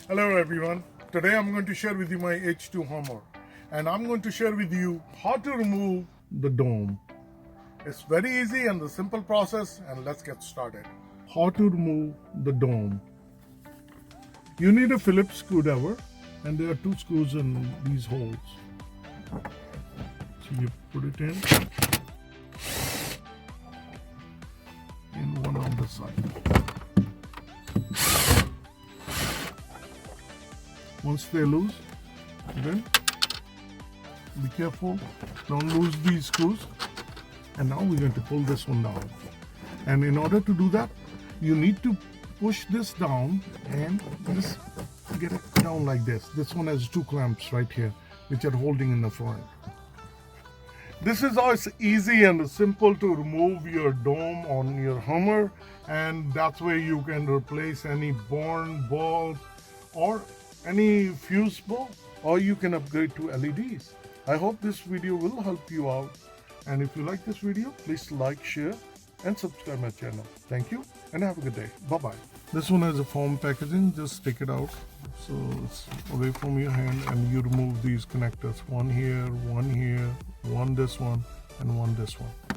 Hello everyone. Today I'm going to share with you my H2 Hummer, and I'm going to share with you how to remove the dome. It's very easy and the simple process, and let's get started. How to remove the dome. You need a Phillips screwdriver, and there are two screws in these holes. So you put it in and one on the side. Once they're loose, then be careful, don't lose these screws. And now we're going to pull this one down. And in order to do that, you need to push this down and just get it down like this. This one has two clamps right here, which are holding in the front. This is how it's easy and simple to remove your dome on your Hummer, and that's where you can replace any worn bulb or any fuse bulb, or you can upgrade to LEDs. I hope this video will help you out, and if you like this video, please like, share and subscribe my channel. Thank you and have a good day. Bye bye. This one has a foam packaging. Just take it out so it's away from your hand, and you remove these connectors, one here, one this one, and one this one.